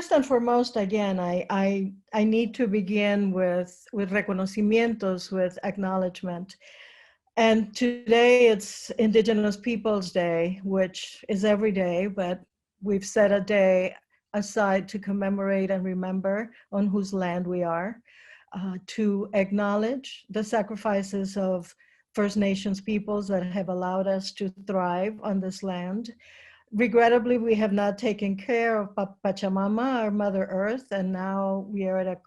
first and foremost, again, I need to begin with reconocimientos, with acknowledgement. And today it's Indigenous Peoples Day, which is every day, but we've set a day aside to commemorate and remember on whose land we are, to acknowledge the sacrifices of First Nations peoples that have allowed us to thrive on this land. Regrettably, we have not taken care of Pachamama, our Mother Earth, and now we are at a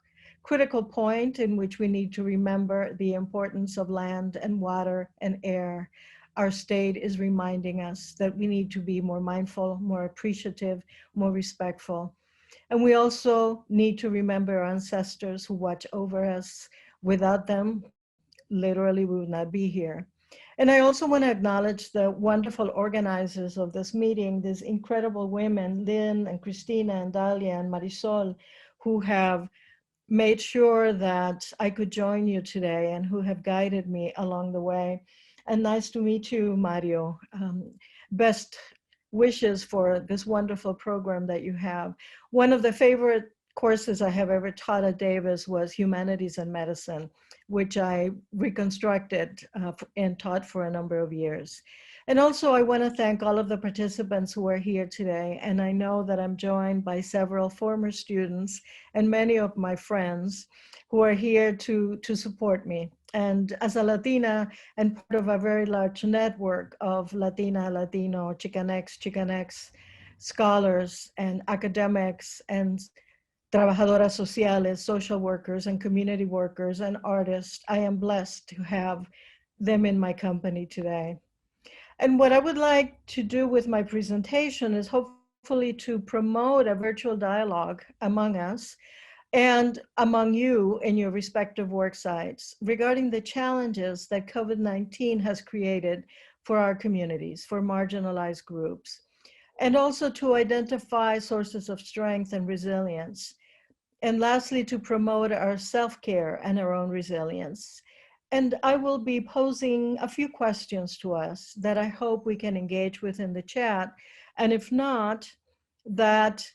critical point in which we need to remember the importance of land and water and air. Our state is reminding us that we need to be more mindful, more appreciative, more respectful. And we also need to remember our ancestors who watch over us. Without them, literally, we would not be here. And I also want to acknowledge the wonderful organizers of this meeting, these incredible women, Lynn and Christina and Dalia and Marisol, who have made sure that I could join you today and who have guided me along the way. And nice to meet you, Mario. Best wishes for this wonderful program that you have. One of the favorite courses I have ever taught at Davis was Humanities and Medicine, which I reconstructed and taught for a number of years. And also I want to thank all of the participants who are here today. And I know that I'm joined by several former students and many of my friends who are here to support me. And as a Latina and part of a very large network of Latina, Latino, Chicanx scholars and academics and trabajadoras sociales, social workers and community workers and artists, I am blessed to have them in my company today. And what I would like to do with my presentation is hopefully to promote a virtual dialogue among us and among you in your respective work sites regarding the challenges that COVID-19 has created for our communities, for marginalized groups, and also to identify sources of strength and resilience. And lastly, to promote our self-care and our own resilience. And I will be posing a few questions to us that I hope we can engage with in the chat. And if not, that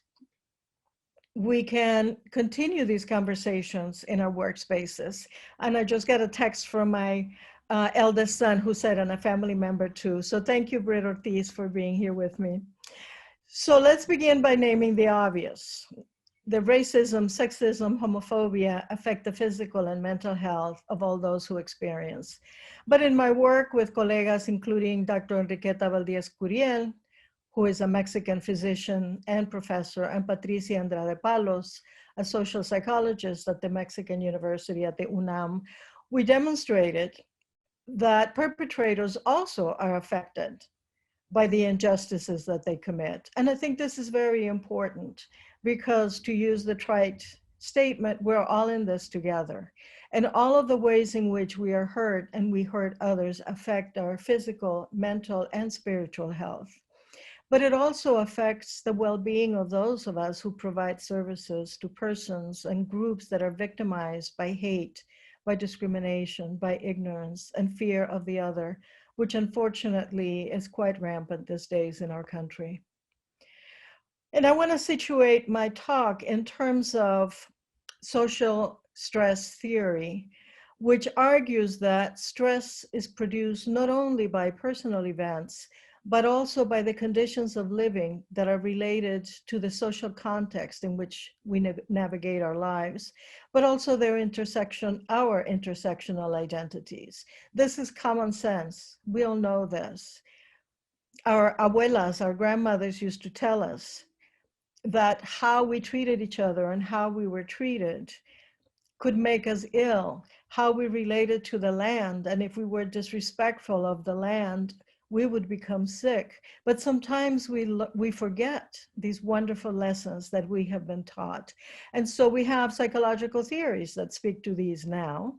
we can continue these conversations in our workspaces. And I just got a text from my eldest son who said, and a family member too. So thank you, Britt Ortiz, for being here with me. So let's begin by naming the obvious. The racism, sexism, homophobia affect the physical and mental health of all those who experience. But in my work with colegas, including Dr. Enriqueta Valdez-Curiel, who is a Mexican physician and professor, and Patricia Andrade Palos, a social psychologist at the Mexican University at the UNAM, we demonstrated that perpetrators also are affected by the injustices that they commit. And I think this is very important because, to use the trite statement, we're all in this together. And all of the ways in which we are hurt and we hurt others affect our physical, mental, and spiritual health. But it also affects the well-being of those of us who provide services to persons and groups that are victimized by hate, by discrimination, by ignorance, and fear of the other, which unfortunately is quite rampant these days in our country. And I want to situate my talk in terms of social stress theory, which argues that stress is produced not only by personal events, but also by the conditions of living that are related to the social context in which we navigate our lives, but also our intersectional identities. This is common sense. We all know this. Our abuelas, our grandmothers used to tell us that how we treated each other and how we were treated could make us ill, how we related to the land, and if we were disrespectful of the land, we would become sick. But sometimes we forget these wonderful lessons that we have been taught. And so we have psychological theories that speak to these now.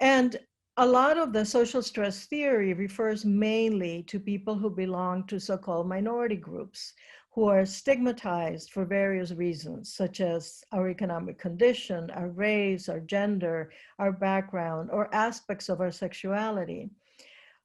And a lot of the social stress theory refers mainly to people who belong to so-called minority groups, who are stigmatized for various reasons, such as our economic condition, our race, our gender, our background, or aspects of our sexuality.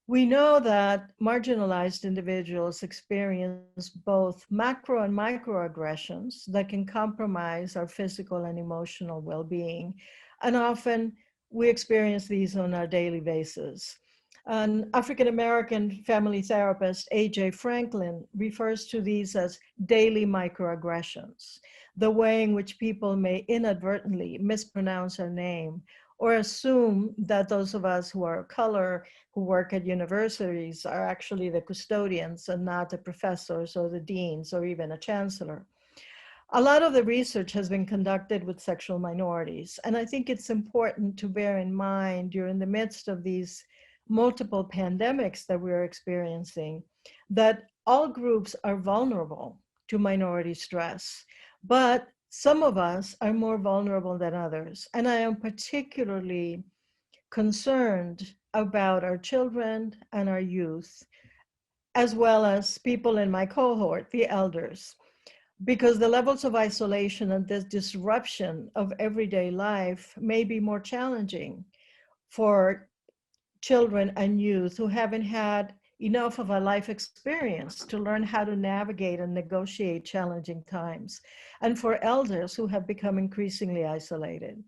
We know that marginalized individuals experience both macro and microaggressions that can compromise our physical and emotional well-being. And often we experience these on a daily basis. An African American family therapist, A.J. Franklin, refers to these as daily microaggressions, the way in which people may inadvertently mispronounce our name or assume that those of us who are of color who work at universities are actually the custodians and not the professors or the deans or even a chancellor. A lot of the research has been conducted with sexual minorities, and I think it's important to bear in mind during the midst of these multiple pandemics that we're experiencing that all groups are vulnerable to minority stress, but some of us are more vulnerable than others. And I am particularly concerned about our children and our youth, as well as people in my cohort, the elders, because the levels of isolation and this disruption of everyday life may be more challenging for children and youth who haven't had enough of a life experience to learn how to navigate and negotiate challenging times, and for elders who have become increasingly isolated.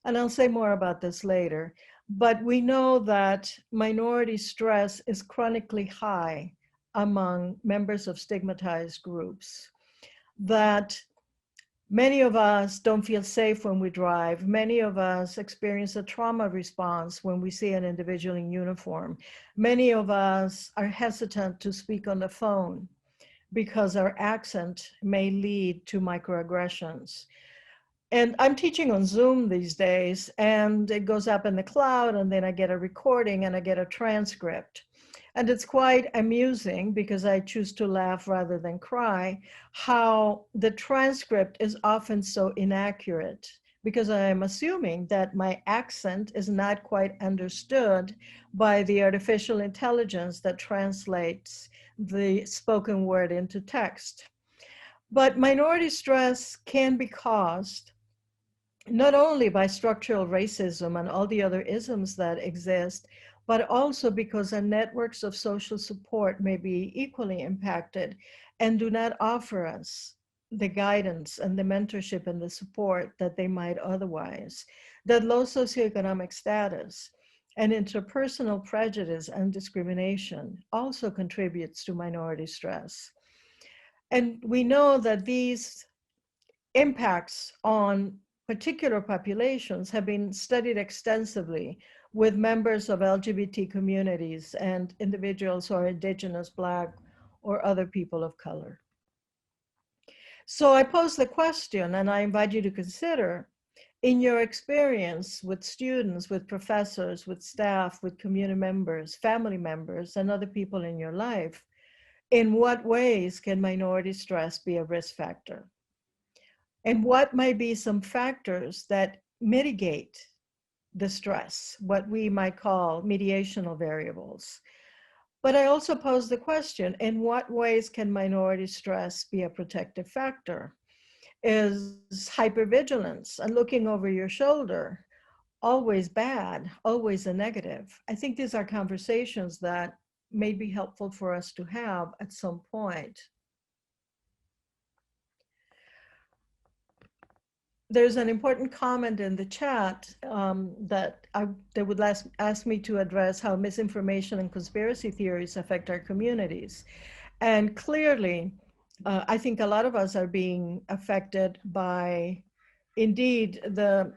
And I'll say more about this later. But we know that minority stress is chronically high among members of stigmatized groups, that many of us don't feel safe when we drive. Many of us experience a trauma response when we see an individual in uniform. Many of us are hesitant to speak on the phone because our accent may lead to microaggressions. And I'm teaching on Zoom these days, and it goes up in the cloud, and then I get a recording and I get a transcript. And it's quite amusing, because I choose to laugh rather than cry, how the transcript is often so inaccurate, because I am assuming that my accent is not quite understood by the artificial intelligence that translates the spoken word into text. But minority stress can be caused not only by structural racism and all the other isms that exist, but also because our networks of social support may be equally impacted and do not offer us the guidance and the mentorship and the support that they might otherwise. That low socioeconomic status and interpersonal prejudice and discrimination also contributes to minority stress. And we know that these impacts on particular populations have been studied extensively with members of LGBT communities and individuals who are Indigenous, Black, or other people of color. So I pose the question, and I invite you to consider, in your experience with students, with professors, with staff, with community members, family members, and other people in your life, in what ways can minority stress be a risk factor? And what might be some factors that mitigate the stress, what we might call mediational variables? But I also pose the question, in what ways can minority stress be a protective factor? Is hypervigilance and looking over your shoulder always bad, always a negative? I think these are conversations that may be helpful for us to have at some point. There's an important comment in the chat that they would ask me to address how misinformation and conspiracy theories affect our communities. And clearly, I think a lot of us are being affected by, indeed, the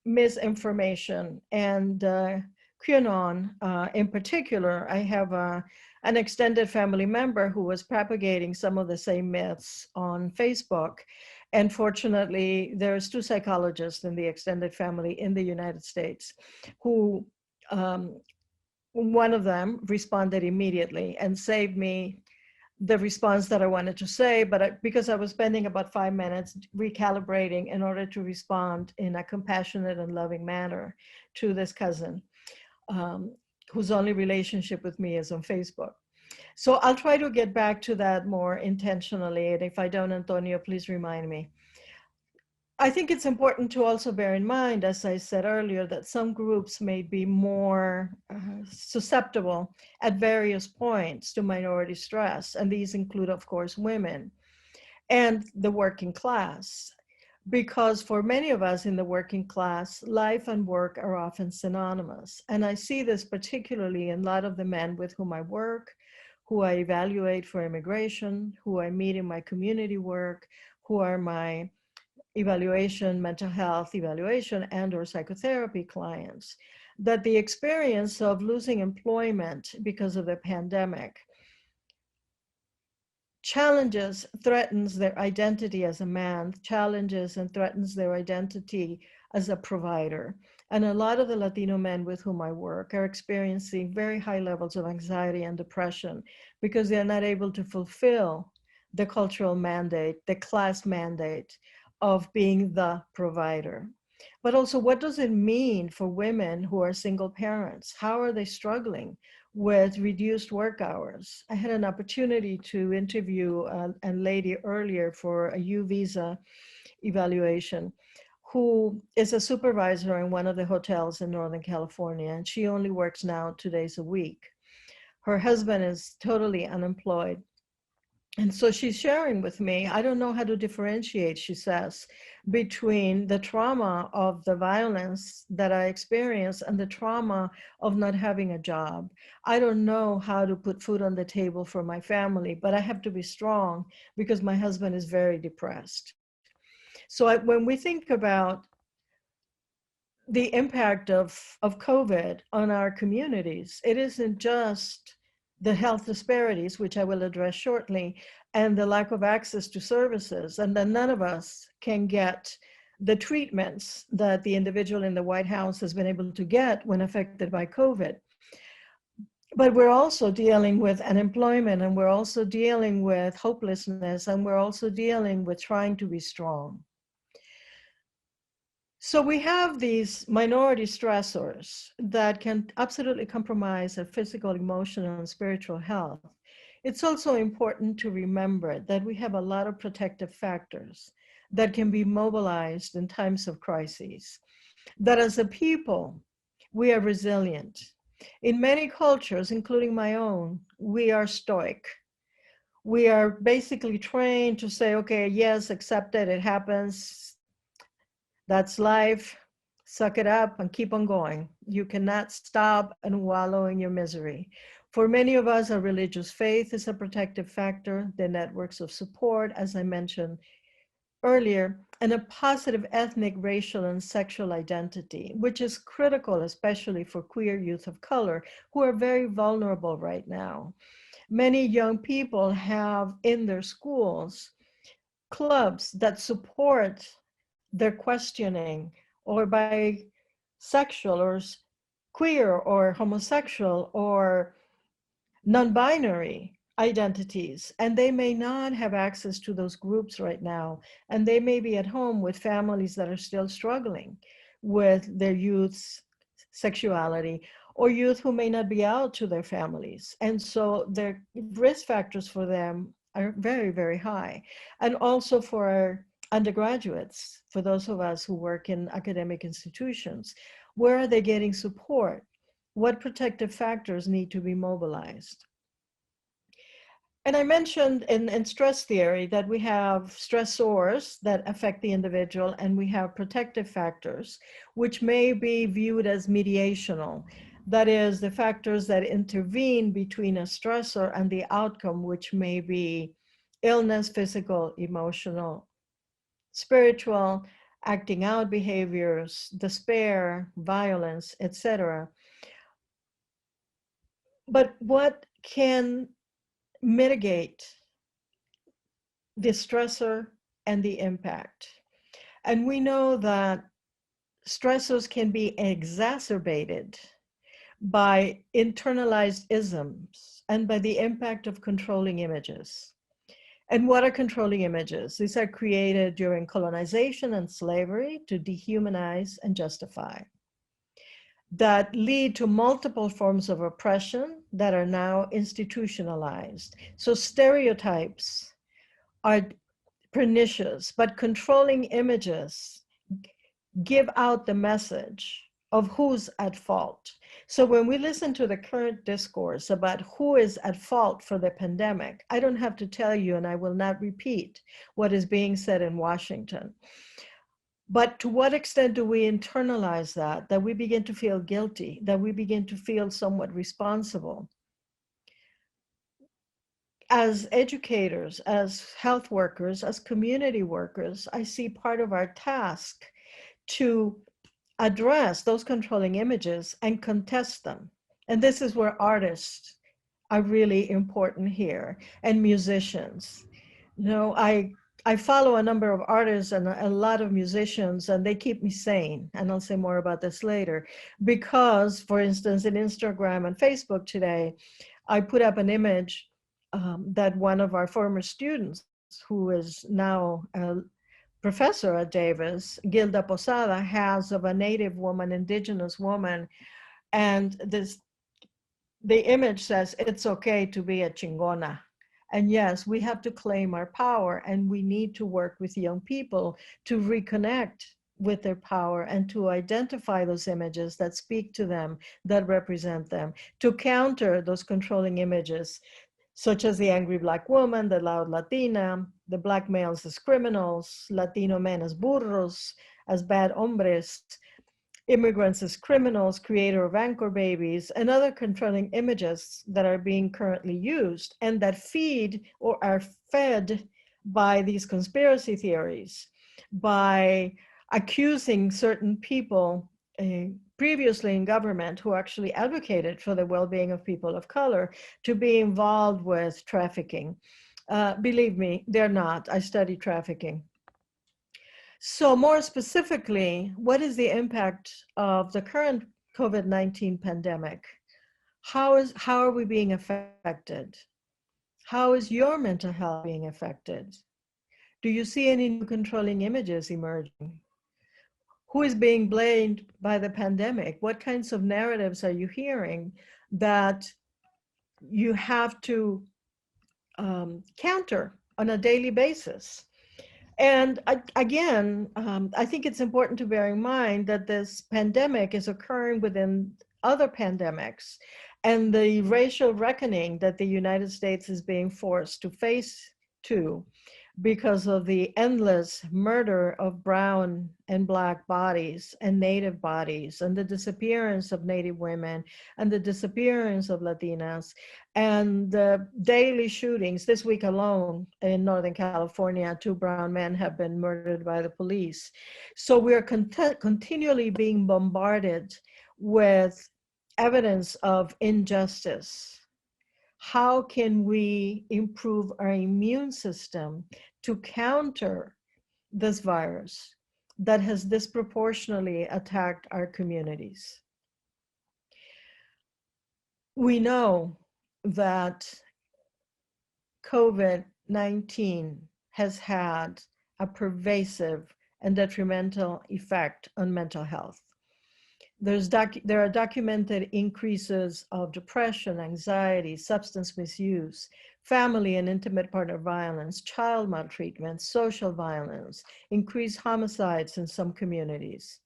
misinformation and QAnon in particular. I have an extended family member who was propagating some of the same myths on Facebook. And fortunately, there's two psychologists in the extended family in the United States who, one of them responded immediately and saved me the response that I wanted to say, but because I was spending about 5 minutes recalibrating in order to respond in a compassionate and loving manner to this cousin, whose only relationship with me is on Facebook. So I'll try to get back to that more intentionally, and if I don't, Antonio, please remind me. I think it's important to also bear in mind, as I said earlier, that some groups may be more susceptible at various points to minority stress. And these include, of course, women and the working class. Because for many of us in the working class, life and work are often synonymous. And I see this particularly in a lot of the men with whom I work, who I evaluate for immigration, who I meet in my community work, who are my evaluation, mental health evaluation, and or psychotherapy clients, that the experience of losing employment because of the pandemic challenges, threatens their identity as a man, challenges and threatens their identity as a provider. And a lot of the Latino men with whom I work are experiencing very high levels of anxiety and depression because they're not able to fulfill the cultural mandate, the class mandate of being the provider. But also, what does it mean for women who are single parents? How are they struggling with reduced work hours? I had an opportunity to interview a lady earlier for a U visa evaluation who is a supervisor in one of the hotels in Northern California, and she only works now 2 days a week. Her husband is totally unemployed. And so she's sharing with me, I don't know how to differentiate, she says, between the trauma of the violence that I experienced and the trauma of not having a job. I don't know how to put food on the table for my family, but I have to be strong because my husband is very depressed. So when we think about the impact of COVID on our communities, it isn't just the health disparities, which I will address shortly, and the lack of access to services, and that none of us can get the treatments that the individual in the White House has been able to get when affected by COVID. But we're also dealing with unemployment, and we're also dealing with hopelessness, and we're also dealing with trying to be strong. So we have these minority stressors that can absolutely compromise our physical, emotional, and spiritual health. It's also important to remember that we have a lot of protective factors that can be mobilized in times of crises. That as a people, we are resilient. In many cultures, including my own, we are stoic. We are basically trained to say, okay, yes, accept it, it happens, that's life. Suck it up and keep on going. You cannot stop and wallow in your misery. For many of us, our religious faith is a protective factor, the networks of support, as I mentioned earlier, and a positive ethnic, racial, and sexual identity, which is critical, especially for queer youth of color, who are very vulnerable right now. Many young people have in their schools clubs that support their questioning or bisexual or queer or homosexual or non-binary identities, and they may not have access to those groups right now, and they may be at home with families that are still struggling with their youth's sexuality, or youth who may not be out to their families, and so their risk factors for them are very, very high. And also for our undergraduates, for those of us who work in academic institutions, where are they getting support? What protective factors need to be mobilized? And I mentioned in stress theory that we have stressors that affect the individual, and we have protective factors, which may be viewed as mediational. That is, the factors that intervene between a stressor and the outcome, which may be illness, physical, emotional, spiritual, acting out behaviors, despair, violence, etc. But what can mitigate the stressor and the impact? And we know that stressors can be exacerbated by internalized isms and by the impact of controlling images. And what are controlling images? These are created during colonization and slavery to dehumanize and justify, that lead to multiple forms of oppression that are now institutionalized. So stereotypes are pernicious, but controlling images give out the message of who's at fault. So when we listen to the current discourse about who is at fault for the pandemic, I don't have to tell you, and I will not repeat what is being said in Washington. But to what extent do we internalize that we begin to feel guilty, that we begin to feel somewhat responsible? As educators, as health workers, as community workers, I see part of our task to address those controlling images and contest them. And this is where artists are really important here, and musicians. You know, I follow a number of artists and a lot of musicians, and they keep me sane. And I'll say more about this later. Because, for instance, in Instagram and Facebook today, I put up an image that one of our former students, who is now a professor at Davis, Gilda Posada, has of a Native woman, indigenous woman. And the image says, it's okay to be a chingona. And yes, we have to claim our power, and we need to work with young people to reconnect with their power and to identify those images that speak to them, that represent them, to counter those controlling images, such as the angry Black woman, the loud Latina, the Black males as criminals, Latino men as burros, as bad hombres, immigrants as criminals, creator of anchor babies, and other controlling images that are being currently used and that feed or are fed by these conspiracy theories, by accusing certain people previously in government who actually advocated for the well-being of people of color to be involved with trafficking. Believe me, they're not. I study trafficking. So more specifically, what is the impact of the current COVID-19 pandemic? How are we being affected? How is your mental health being affected? Do you see any new controlling images emerging? Who is being blamed by the pandemic? What kinds of narratives are you hearing that you have to counter on a daily basis? And again, I think it's important to bear in mind that this pandemic is occurring within other pandemics, and the racial reckoning that the United States is being forced to face to because of the endless murder of brown and Black bodies and Native bodies, and the disappearance of Native women, and the disappearance of Latinas, and the daily shootings. This week alone in Northern California, 2 brown men have been murdered by the police. So we are continually being bombarded with evidence of injustice. How can we improve our immune system to counter this virus that has disproportionately attacked our communities? We know that COVID-19 has had a pervasive and detrimental effect on mental health. There are documented increases of depression, anxiety, substance misuse, family and intimate partner violence, child maltreatment, social violence, increased homicides in some communities.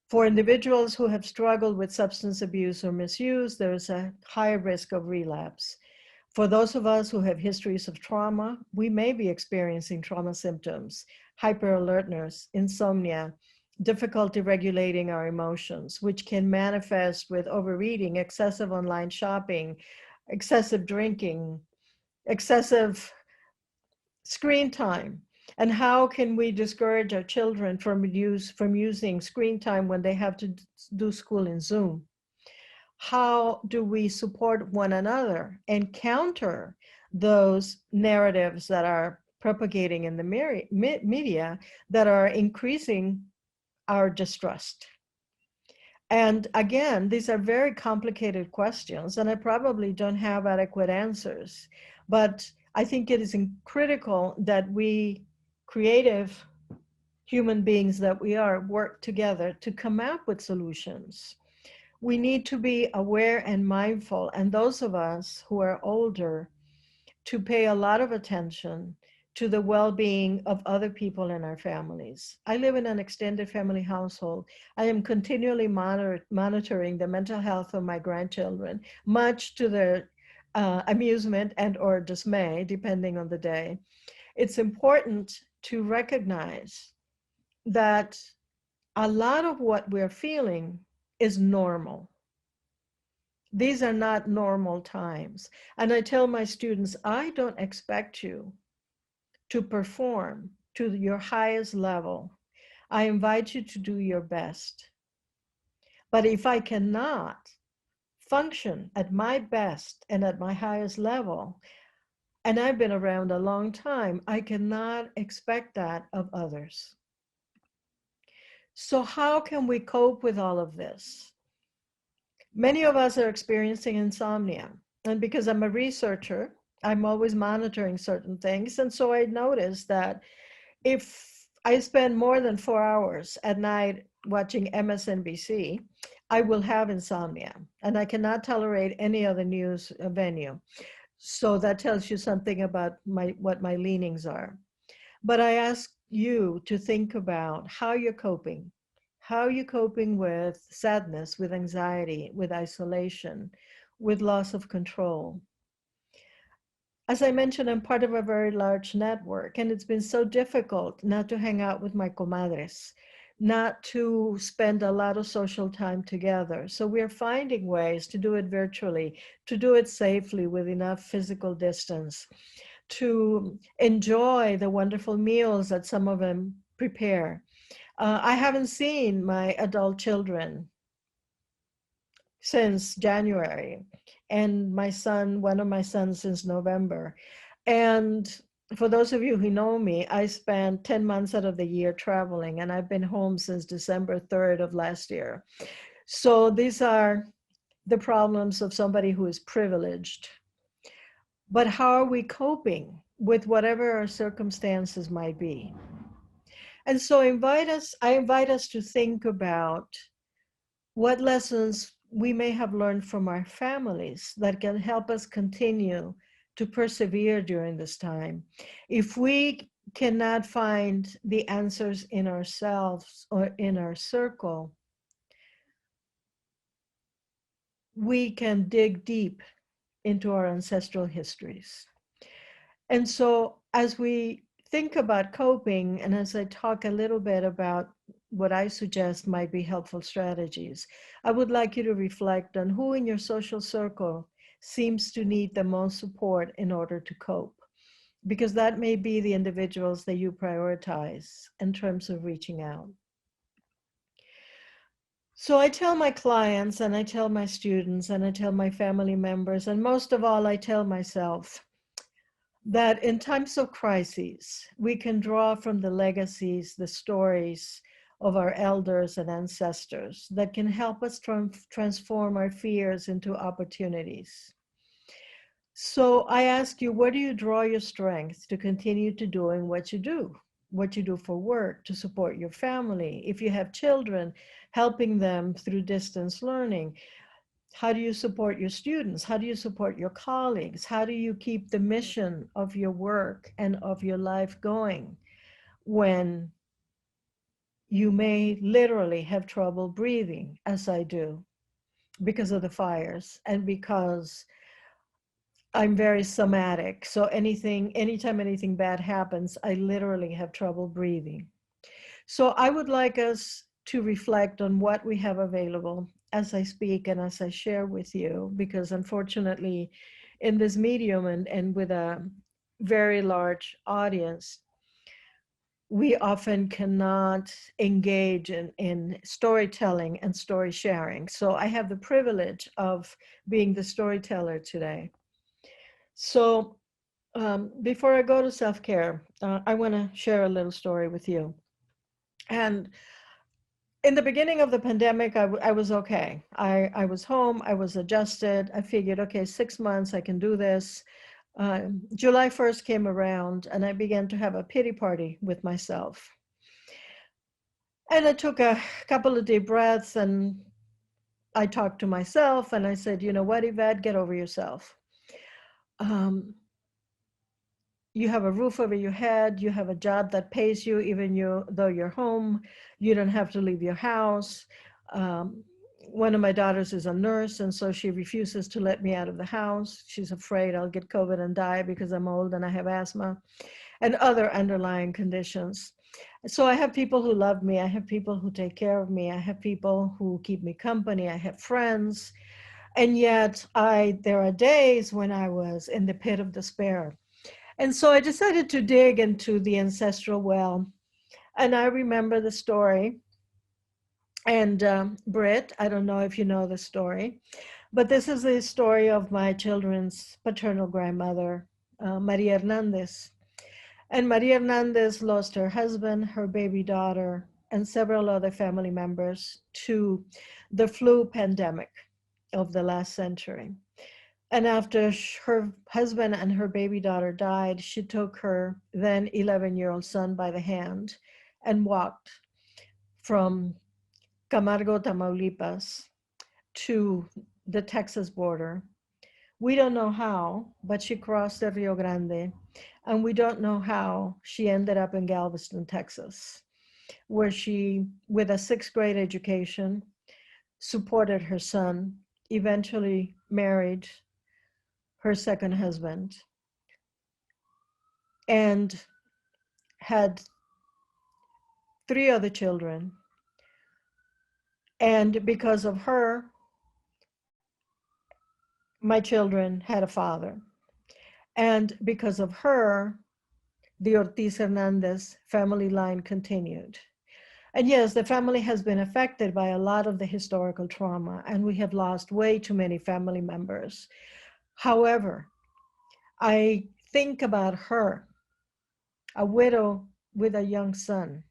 For individuals who have struggled with substance abuse or misuse, there is a high risk of relapse. For those of us who have histories of trauma, we may be experiencing trauma symptoms, hyperalertness, insomnia, difficulty regulating our emotions, which can manifest with overeating, excessive online shopping, excessive drinking, excessive screen time. And how can we discourage our children from using screen time when they have to do school in Zoom? How do we support one another and counter those narratives that are propagating in the media that are increasing our distrust? And again, these are very complicated questions, and I probably don't have adequate answers, but I think it is critical that we, creative human beings that we are, work together to come up with solutions. We need to be aware and mindful, and those of us who are older, to pay a lot of attention to the well-being of other people in our families. I live in an extended family household. I am continually monitoring the mental health of my grandchildren, much to their amusement and or dismay, depending on the day. It's important to recognize that a lot of what we're feeling is normal. These are not normal times. And I tell my students, I don't expect you to perform to your highest level. I invite you to do your best. But if I cannot function at my best and at my highest level, and I've been around a long time, I cannot expect that of others. So how can we cope with all of this? Many of us are experiencing insomnia. And because I'm a researcher, I'm always monitoring certain things. And so I noticed that if I spend more than 4 hours at night watching MSNBC, I will have insomnia, and I cannot tolerate any other news venue. So that tells you something about what my leanings are. But I ask you to think about how you're coping. How are you coping with sadness, with anxiety, with isolation, with loss of control? As I mentioned, I'm part of a very large network, and it's been so difficult not to hang out with my comadres, not to spend a lot of social time together. So we're finding ways to do it virtually, to do it safely with enough physical distance, to enjoy the wonderful meals that some of them prepare. I haven't seen my adult children since January, and my son, one of my sons, since November. And for those of you who know me, I spent 10 months out of the year traveling, and I've been home since December 3rd of last year. So these are the problems of somebody who is privileged. But how are we coping with whatever our circumstances might be? And so I invite us to think about what lessons we may have learned from our families that can help us continue to persevere during this time. If we cannot find the answers in ourselves or in our circle, we can dig deep into our ancestral histories. And so as we think about coping, and as I talk a little bit about what I suggest might be helpful strategies, I would like you to reflect on who in your social circle seems to need the most support in order to cope, because that may be the individuals that you prioritize in terms of reaching out. So I tell my clients, and I tell my students, and I tell my family members, and most of all, I tell myself, that in times of crises, we can draw from the legacies, the stories of our elders and ancestors that can help us transform our fears into opportunities. So I ask you, where do you draw your strength to continue to doing what you do for work, to support your family? If you have children, helping them through distance learning. How do you support your students? How do you support your colleagues? How do you keep the mission of your work and of your life going when you may literally have trouble breathing, as I do, because of the fires and because I'm very somatic. So anytime anything bad happens, I literally have trouble breathing. So I would like us to reflect on what we have available as I speak and as I share with you, because unfortunately in this medium and with a very large audience, we often cannot engage in storytelling and story sharing. So I have the privilege of being the storyteller today. So before I go to self-care, I want to share a little story with you. And in the beginning of the pandemic, I was okay. I was home, I was adjusted. I figured, okay, 6 months, I can do this. July 1st came around and I began to have a pity party with myself. And I took a couple of deep breaths and I talked to myself and I said, you know what, Yvette, get over yourself. you have a roof over your head, you have a job that pays you, even though you're home, you don't have to leave your house. Um, one of my daughters is a nurse, and so she refuses to let me out of the house. She's afraid I'll get COVID and die because I'm old and I have asthma and other underlying conditions. So I have people who love me. I have people who take care of me. I have people who keep me company. I have friends. And yet there are days when I was in the pit of despair. And so I decided to dig into the ancestral well. And I remember the story. And Britt, I don't know if you know the story, but this is the story of my children's paternal grandmother, Maria Hernandez. And Maria Hernandez lost her husband, her baby daughter, and several other family members to the flu pandemic of the last century. And after her husband and her baby daughter died, she took her then 11-year-old son by the hand and walked from Camargo, Tamaulipas to the Texas border. We don't know how, but she crossed the Rio Grande, and we don't know how she ended up in Galveston, Texas, where she, with a sixth grade education, supported her son, eventually married her second husband, and had 3 other children. And because of her, my children had a father. And because of her, the Ortiz Hernandez family line continued. And yes, the family has been affected by a lot of the historical trauma, and we have lost way too many family members. However, I think about her, a widow with a young son,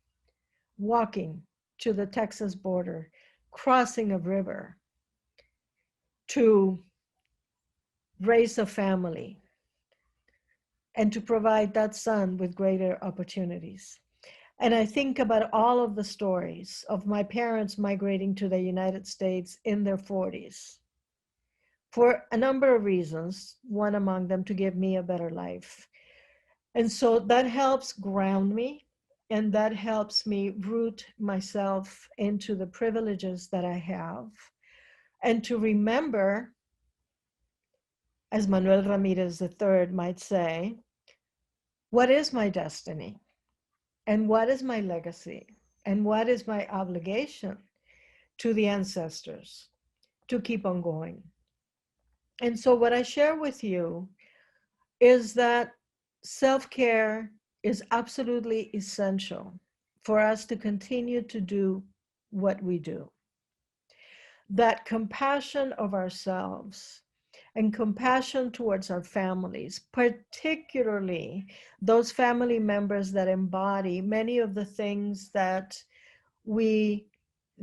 walking to the Texas border, crossing a river to raise a family and to provide that son with greater opportunities. And I think about all of the stories of my parents migrating to the United States in their 40s for a number of reasons, one among them to give me a better life. And so that helps ground me, and that helps me root myself into the privileges that I have, and to remember, as Manuel Ramirez III might say, what is my destiny? And what is my legacy? And what is my obligation to the ancestors to keep on going? And so what I share with you is that self-care is absolutely essential for us to continue to do what we do. That compassion of ourselves and compassion towards our families, particularly those family members that embody many of the things that we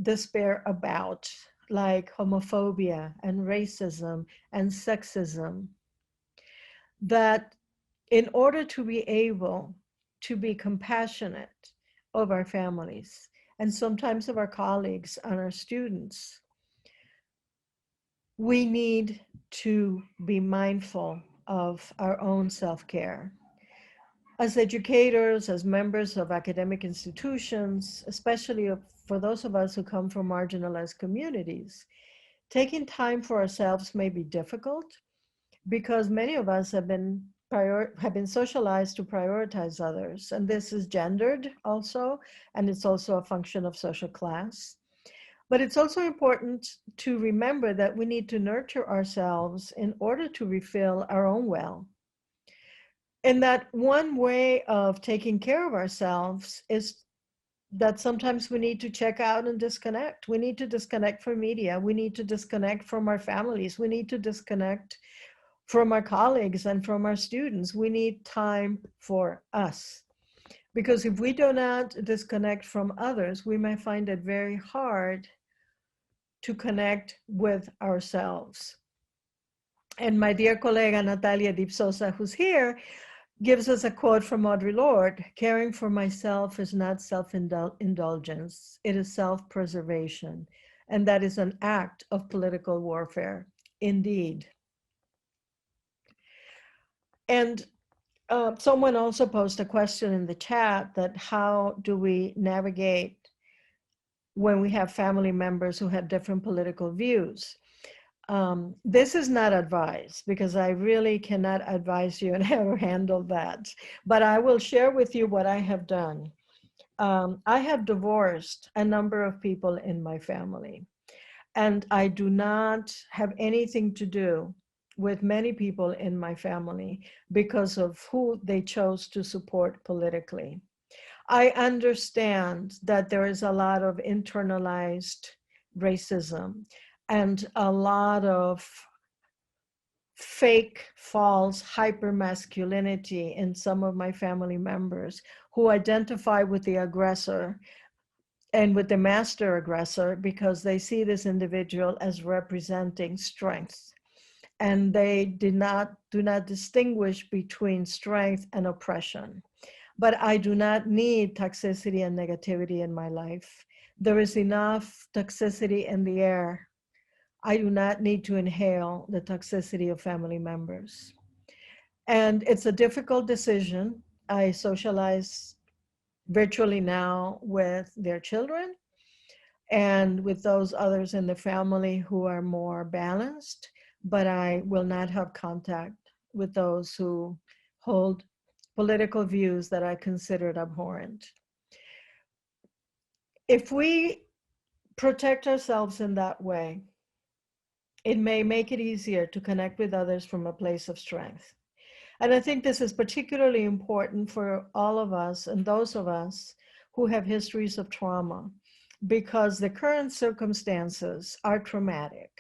despair about, like homophobia and racism and sexism, that in order to be able to be compassionate of our families and sometimes of our colleagues and our students, we need to be mindful of our own self-care. As educators, as members of academic institutions, especially for those of us who come from marginalized communities, taking time for ourselves may be difficult because many of us have been socialized to prioritize others. And this is gendered also, and it's also a function of social class. But it's also important to remember that we need to nurture ourselves in order to refill our own well. And that one way of taking care of ourselves is that sometimes we need to check out and disconnect. We need to disconnect from media. We need to disconnect from our families. We need to disconnect from our colleagues and from our students. We need time for us. Because if we do not disconnect from others, we may find it very hard to connect with ourselves. And my dear colleague Natalia Dipsosa, who's here, gives us a quote from Audre Lorde: caring for myself is not self-indulgence, it is self-preservation. And that is an act of political warfare, indeed. And Someone also posed a question in the chat that how do we navigate when we have family members who have different political views? This is not advice because I really cannot advise you on how to handle that. But I will share with you what I have done. I have divorced a number of people in my family, and I do not have anything to do with many people in my family because of who they chose to support politically. I understand that there is a lot of internalized racism and a lot of fake, false hypermasculinity in some of my family members who identify with the aggressor and with the master aggressor because they see this individual as representing strength. And they do not distinguish between strength and oppression. But I do not need toxicity and negativity in my life. There is enough toxicity in the air. I do not need to inhale the toxicity of family members. And it's a difficult decision. I socialize virtually now with their children and with those others in the family who are more balanced, but I will not have contact with those who hold political views that I considered abhorrent. If we protect ourselves in that way, it may make it easier to connect with others from a place of strength. And I think this is particularly important for all of us and those of us who have histories of trauma, because the current circumstances are traumatic.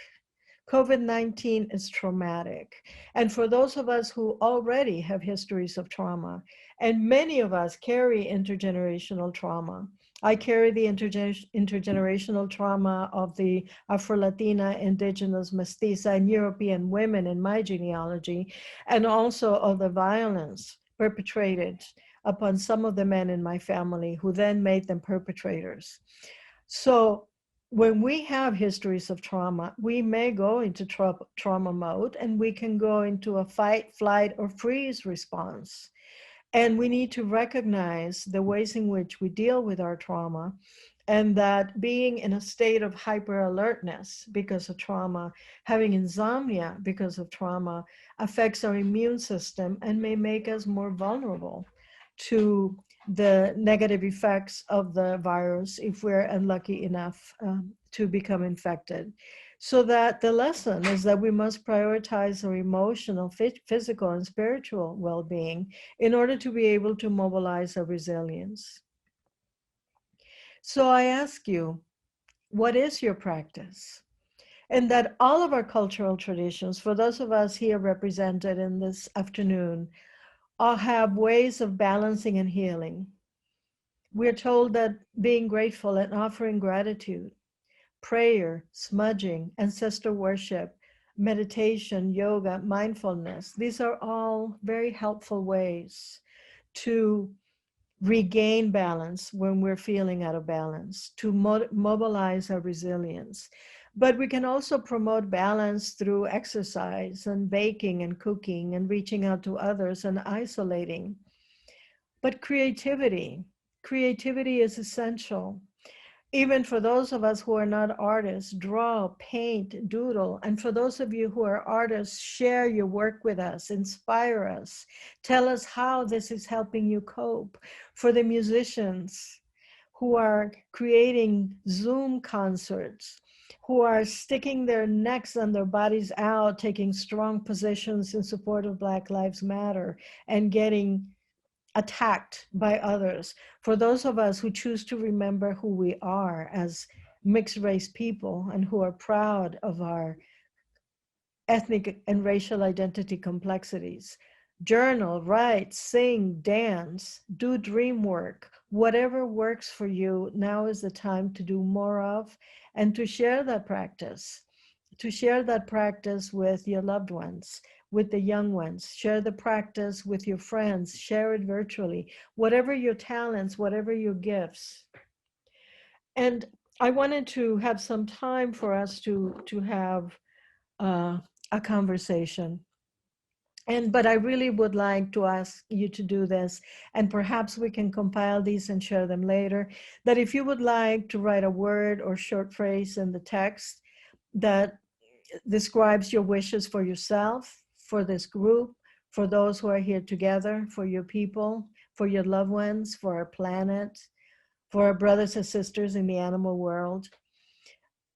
COVID-19 is traumatic. And for those of us who already have histories of trauma, and many of us carry intergenerational trauma. I carry the intergenerational trauma of the Afro-Latina, Indigenous, Mestiza, and European women in my genealogy, and also of the violence perpetrated upon some of the men in my family who then made them perpetrators. So when we have histories of trauma, we may go into trauma mode and we can go into a fight, flight, or freeze response. And we need to recognize the ways in which we deal with our trauma, and that being in a state of hyper alertness because of trauma, having insomnia because of trauma, affects our immune system and may make us more vulnerable to the negative effects of the virus if we're unlucky enough to become infected. So that the lesson is that we must prioritize our emotional, physical, and spiritual well-being in order to be able to mobilize our resilience. So I ask you, what is your practice? And that all of our cultural traditions, for those of us here represented in this afternoon, all have ways of balancing and healing. We're told that being grateful and offering gratitude, prayer, smudging, ancestor worship, meditation, yoga, mindfulness, these are all very helpful ways to regain balance when we're feeling out of balance, to mobilize our resilience. But we can also promote balance through exercise and baking and cooking and reaching out to others and isolating. But creativity is essential. Even for those of us who are not artists, draw, paint, doodle. And for those of you who are artists, share your work with us, inspire us, tell us how this is helping you cope. For the musicians who are creating Zoom concerts, who are sticking their necks and their bodies out, taking strong positions in support of Black Lives Matter and getting attacked by others. For those of us who choose to remember who we are as mixed race people and who are proud of our ethnic and racial identity complexities, journal, write, sing, dance, do dream work, whatever works for you. Now is the time to do more of and to share that practice. To share that practice with your loved ones, with the young ones. Share the practice with your friends. Share it virtually. Whatever your talents, whatever your gifts. And I wanted to have some time for us to have a conversation. But I really would like to ask you to do this, and perhaps we can compile these and share them later, that if you would like to write a word or short phrase in the text that describes your wishes for yourself, for this group, for those who are here together, for your people, for your loved ones, for our planet, for our brothers and sisters in the animal world.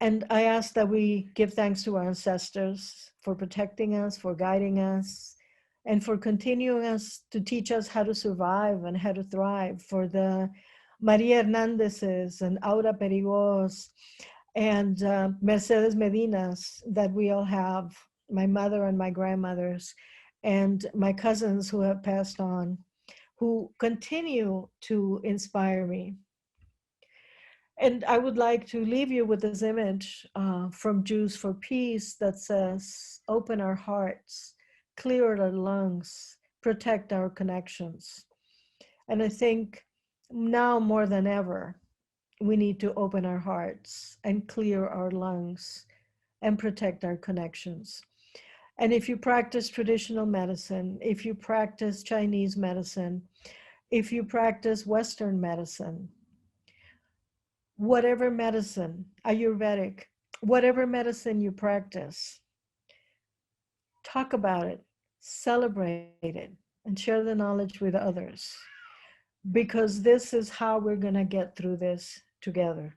And I ask that we give thanks to our ancestors for protecting us, for guiding us, and for continuing us to teach us how to survive and how to thrive, for the Maria Hernandez's and Aura Perigos and Mercedes Medinas that we all have, my mother and my grandmothers, and my cousins who have passed on, who continue to inspire me. And I would like to leave you with this image from Jews for Peace that says, open our hearts, clear our lungs, protect our connections. And I think now more than ever, we need to open our hearts and clear our lungs and protect our connections. And if you practice traditional medicine, if you practice Chinese medicine, if you practice Western medicine, whatever medicine, Ayurvedic, whatever medicine you practice, talk about it, celebrate it, and share the knowledge with others. Because this is how we're going to get through this together.